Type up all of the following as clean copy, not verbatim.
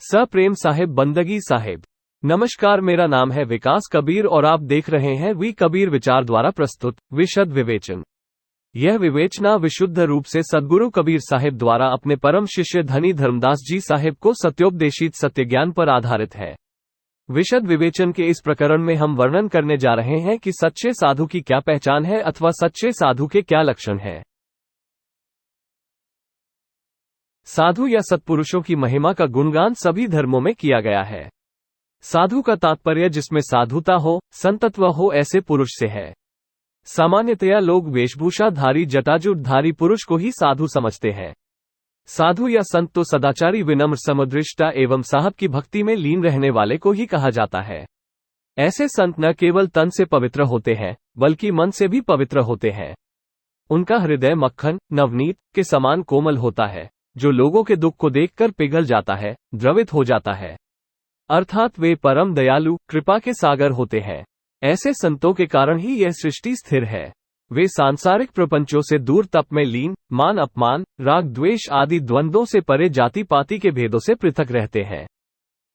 सप्रेम साहिब बंदगी साहिब। नमस्कार, मेरा नाम है विकास कबीर और आप देख रहे हैं वी कबीर विचार द्वारा प्रस्तुत विशद विवेचन। यह विवेचना विशुद्ध रूप से सद्गुरु कबीर साहिब द्वारा अपने परम शिष्य धनी धर्मदास जी साहिब को सत्योपदेशित सत्यज्ञान पर आधारित है। विशद विवेचन के इस प्रकरण में हम वर्णन करने जा रहे हैं कि सच्चे साधु की क्या पहचान है अथवा सच्चे साधु के क्या लक्षण हैं। साधु या सत्पुरुषों की महिमा का गुणगान सभी धर्मों में किया गया है। साधु का तात्पर्य जिसमें साधुता हो, संतत्व हो, ऐसे पुरुष से है। सामान्यतया लोग वेशभूषाधारी जटाजूटधारी पुरुष को ही साधु समझते हैं। साधु या संत तो सदाचारी, विनम्र, समदृष्टा एवं साहब की भक्ति में लीन रहने वाले को ही कहा जाता है। ऐसे संत न केवल तन से पवित्र होते हैं बल्कि मन से भी पवित्र होते हैं। उनका हृदय मक्खन नवनीत के समान कोमल होता है, जो लोगों के दुख को देखकर पिघल जाता है, द्रवित हो जाता है। अर्थात वे परम दयालु, कृपा के सागर होते हैं। ऐसे संतों के कारण ही यह सृष्टि स्थिर है। वे सांसारिक प्रपंचों से दूर, तप में लीन, मान अपमान, राग द्वेष आदि द्वंद्वों से परे, जाति पाति के भेदों से पृथक रहते हैं।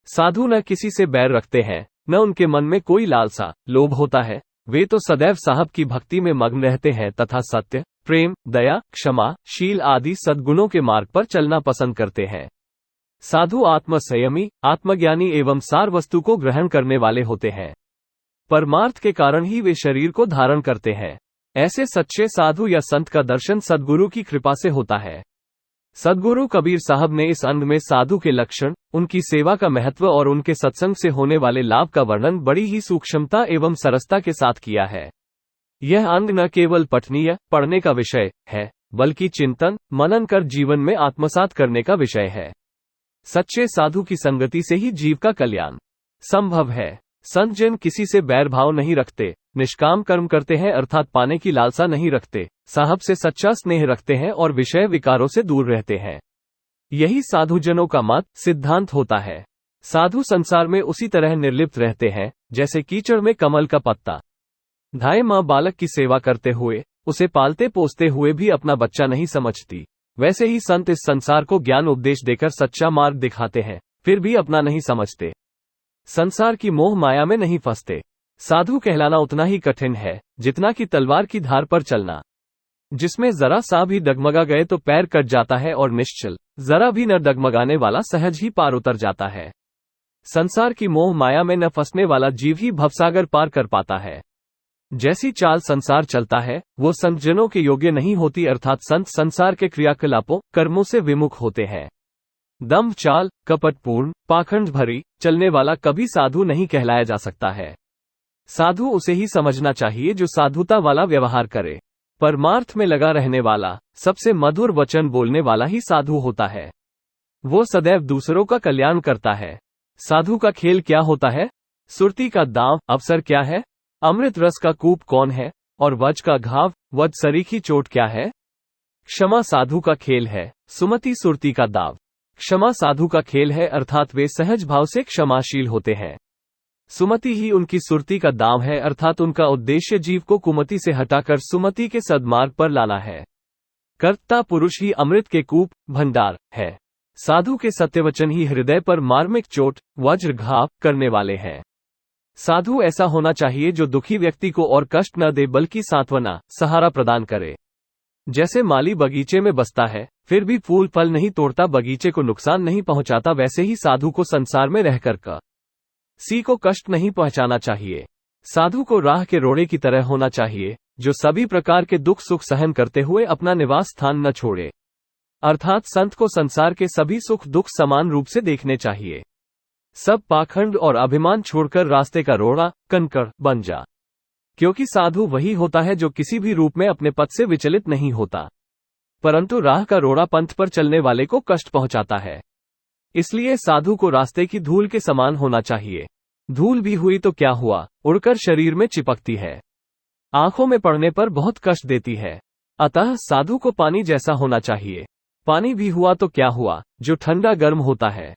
साधु न किसी से बैर रखते हैं, न उनके मन में कोई लालसा, लोभ होता है। वे तो सदैव साहब की भक्ति में मग्न रहते हैं तथा सत्य, प्रेम, दया, क्षमा, शील आदि सद्गुणों के मार्ग पर चलना पसंद करते हैं। साधु आत्मसंयमी, आत्मज्ञानी एवं सार वस्तु को ग्रहण करने वाले होते हैं। परमार्थ के कारण ही वे शरीर को धारण करते हैं। ऐसे सच्चे साधु या संत का दर्शन सद्गुरु की कृपा से होता है। सद्गुरु कबीर साहब ने इस अंग में साधु के लक्षण, उनकी सेवा का महत्व और उनके सत्संग से होने वाले लाभ का वर्णन बड़ी ही सूक्ष्मता एवं सरसता के साथ किया है। यह अंग न केवल पठनीय, पढ़ने का विषय है, बल्कि चिंतन मनन कर जीवन में आत्मसात करने का विषय है। सच्चे साधु की संगति से ही जीव का कल्याण संभव है। संत जन किसी से बैर भाव नहीं रखते, निष्काम कर्म करते हैं अर्थात पाने की लालसा नहीं रखते, साहब से सच्चा स्नेह रखते हैं और विषय विकारों से दूर रहते हैं। यही साधुजनों का मत सिद्धांत होता है। साधु संसार में उसी तरह निर्लिप्त रहते हैं जैसे कीचड़ में कमल का पत्ता। धाय माँ बालक की सेवा करते हुए, उसे पालते पोसते हुए भी अपना बच्चा नहीं समझती, वैसे ही संत इस संसार को ज्ञान उपदेश देकर सच्चा मार्ग दिखाते हैं, फिर भी अपना नहीं समझते। संसार की मोह माया में नहीं फंसते। साधु कहलाना उतना ही कठिन है जितना कि तलवार की धार पर चलना, जिसमें जरा सा भी डगमगा गए तो पैर कट जाता है और निश्चल, जरा भी न डगमगाने वाला सहज ही पार उतर जाता है। संसार की मोह माया में न फंसने वाला जीव ही भवसागर पार कर पाता है। जैसी चाल संसार चलता है वो संतजनों के योग्य नहीं होती, अर्थात संत संसार के क्रियाकलापों कर्मों से विमुख होते हैं। दम्भ चाल, कपटपूर्ण, पाखंड भरी चलने वाला कभी साधु नहीं कहलाया जा सकता है। साधु उसे ही समझना चाहिए जो साधुता वाला व्यवहार करे। परमार्थ में लगा रहने वाला, सबसे मधुर वचन बोलने वाला ही साधु होता है। वो सदैव दूसरों का कल्याण करता है। साधु का खेल क्या होता है? सुरती का दांव अवसर क्या है? अमृत रस का कूप कौन है? और वज का घाव वज सरीखी चोट क्या है? क्षमा साधु का खेल है, सुमति सुरती का दाव। क्षमा साधु का खेल है, अर्थात वे सहज भाव से क्षमाशील होते हैं। सुमति ही उनकी सुरती का दाव है, अर्थात उनका उद्देश्य जीव को कुमति से हटाकर सुमति के सद्मार्ग पर लाना है। कर्ता पुरुष ही अमृत के कूप भंडार है। साधु के सत्यवचन ही हृदय पर मार्मिक चोट वज्र घाव करने वाले हैं। साधु ऐसा होना चाहिए जो दुखी व्यक्ति को और कष्ट न दे बल्कि सांत्वना, सहारा प्रदान करे। जैसे माली बगीचे में बसता है फिर भी फूल फल नहीं तोड़ता, बगीचे को नुकसान नहीं पहुंचाता, वैसे ही साधु को संसार में रहकर किसी को कष्ट नहीं पहुंचाना चाहिए। साधु को राह के रोड़े की तरह होना चाहिए, जो सभी प्रकार के दुख सुख सहन करते हुए अपना निवास स्थान न छोड़े। अर्थात संत को संसार के सभी सुख दुख समान रूप से देखने चाहिए। सब पाखंड और अभिमान छोड़कर रास्ते का रोड़ा कंकड़ बन जा, क्योंकि साधु वही होता है जो किसी भी रूप में अपने पथ से विचलित नहीं होता, परंतु राह का रोड़ा पंथ पर चलने वाले को कष्ट पहुंचाता है। इसलिए साधु को रास्ते की धूल के समान होना चाहिए। धूल भी हुई तो क्या हुआ, उड़कर शरीर में चिपकती है, आंखों में पड़ने पर बहुत कष्ट देती है। अतः साधु को पानी जैसा होना चाहिए। पानी भी हुआ तो क्या हुआ, जो ठंडा गर्म होता है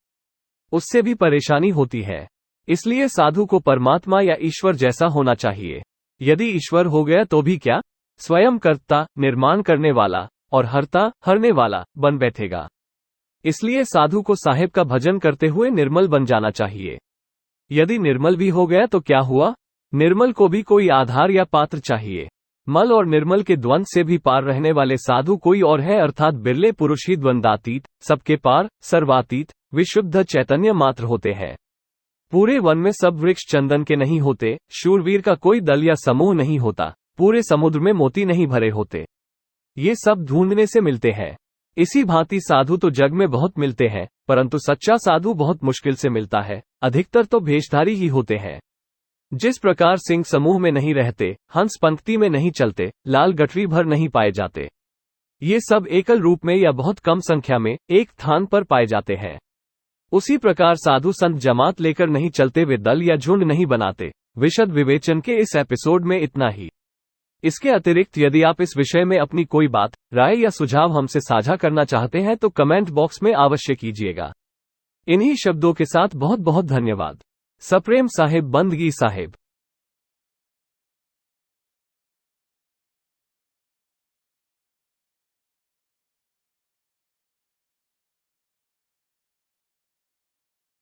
उससे भी परेशानी होती है। इसलिए साधु को परमात्मा या ईश्वर जैसा होना चाहिए। यदि ईश्वर हो गया तो भी क्या, स्वयं कर्ता निर्माण करने वाला और हरता हरने वाला बन बैठेगा। इसलिए साधु को साहेब का भजन करते हुए निर्मल बन जाना चाहिए। यदि निर्मल भी हो गया तो क्या हुआ? निर्मल को भी कोई आधार या पात्र चाहिए। मल और निर्मल के द्वंद से भी पार रहने वाले साधु कोई और है, अर्थात बिरले पुरुष ही द्वंदातीत, सबके पार, सर्वातीत, विशुद्ध चैतन्य मात्र होते हैं। पूरे वन में सब वृक्ष चंदन के नहीं होते, शूरवीर का कोई दल या समूह नहीं होता, पूरे समुद्र में मोती नहीं भरे होते। ये सब ढूंढने से मिलते हैं। इसी भांति साधु तो जग में बहुत मिलते हैं, परंतु सच्चा साधु बहुत मुश्किल से मिलता है। अधिकतर तो भेषधारी ही होते हैं। जिस प्रकार सिंह समूह में नहीं रहते, हंस पंक्ति में नहीं चलते, लाल गठरी भर नहीं पाए जाते, ये सब एकल रूप में या बहुत कम संख्या में एक स्थान पर पाए जाते हैं। उसी प्रकार साधु संत जमात लेकर नहीं चलते, वे दल या झुंड नहीं बनाते। विशद विवेचन के इस एपिसोड में इतना ही। इसके अतिरिक्त यदि आप इस विषय में अपनी कोई बात, राय या सुझाव हमसे साझा करना चाहते हैं तो कमेंट बॉक्स में अवश्य कीजिएगा। इन्हीं शब्दों के साथ बहुत बहुत धन्यवाद। सप्रेम साहिब बंदगी साहिब।